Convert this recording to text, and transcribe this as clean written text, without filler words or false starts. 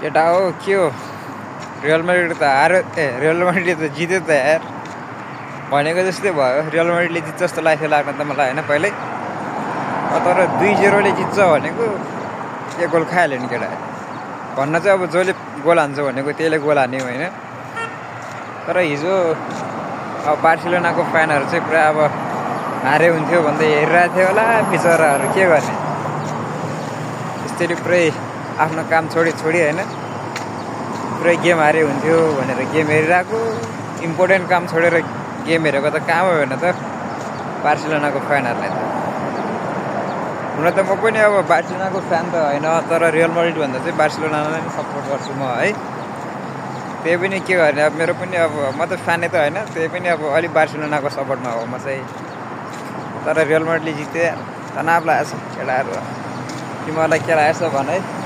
केटा हो के हो रियल मैड्रिड त हार्यो रियल मैड्रिड त जित्यो त यार भनेको जस्तै भयो रियल मैड्रिडले जित्छ जस्तो लाग्न त मलाई होइन पहिल्यै तर 2-0ले जित्छ भनेको एक गोल खाइहाल्यो नि केटा भन्न चाहिँ अब जसले गोल हान्छ भनेको त्यसले गोल हान्ने होइन तर हिजो अब बार्सिलोनाको फ्यानहरू चाहिँ पुरा अब हारे हुन्थ्यो भन्दै हेरिरहेको थियो होला बिचराहरू के गर्ने त्यसरी पुरै आफ्नो काम छोडी होइन पुरै गेम हारे हुन्थ्यो भनेर गेम हेरिरहेको इम्पोर्टेन्ट काम छोडेर गेम हेरेको त काम हो भने त बार्सिलोनाको फ्यानहरूलाई त हुन त म पनि अब बार्सिलोनाको फ्यान त होइन तर रियल मैड्रिड भन्दा चाहिँ बार्सिलोनालाई नै सपोर्ट गर्छु म है त्यही पनि के गर्ने अब मेरो पनि अब म त फ्यानै त होइन त्यही पनि अब अलिक बार्सिलोनाको सपोर्टमा हो म चाहिँ तर रियल मैड्रिडले जित्यो तनाव लागेको छ केटाहरू तिमीहरूलाई के लागेको छ भन है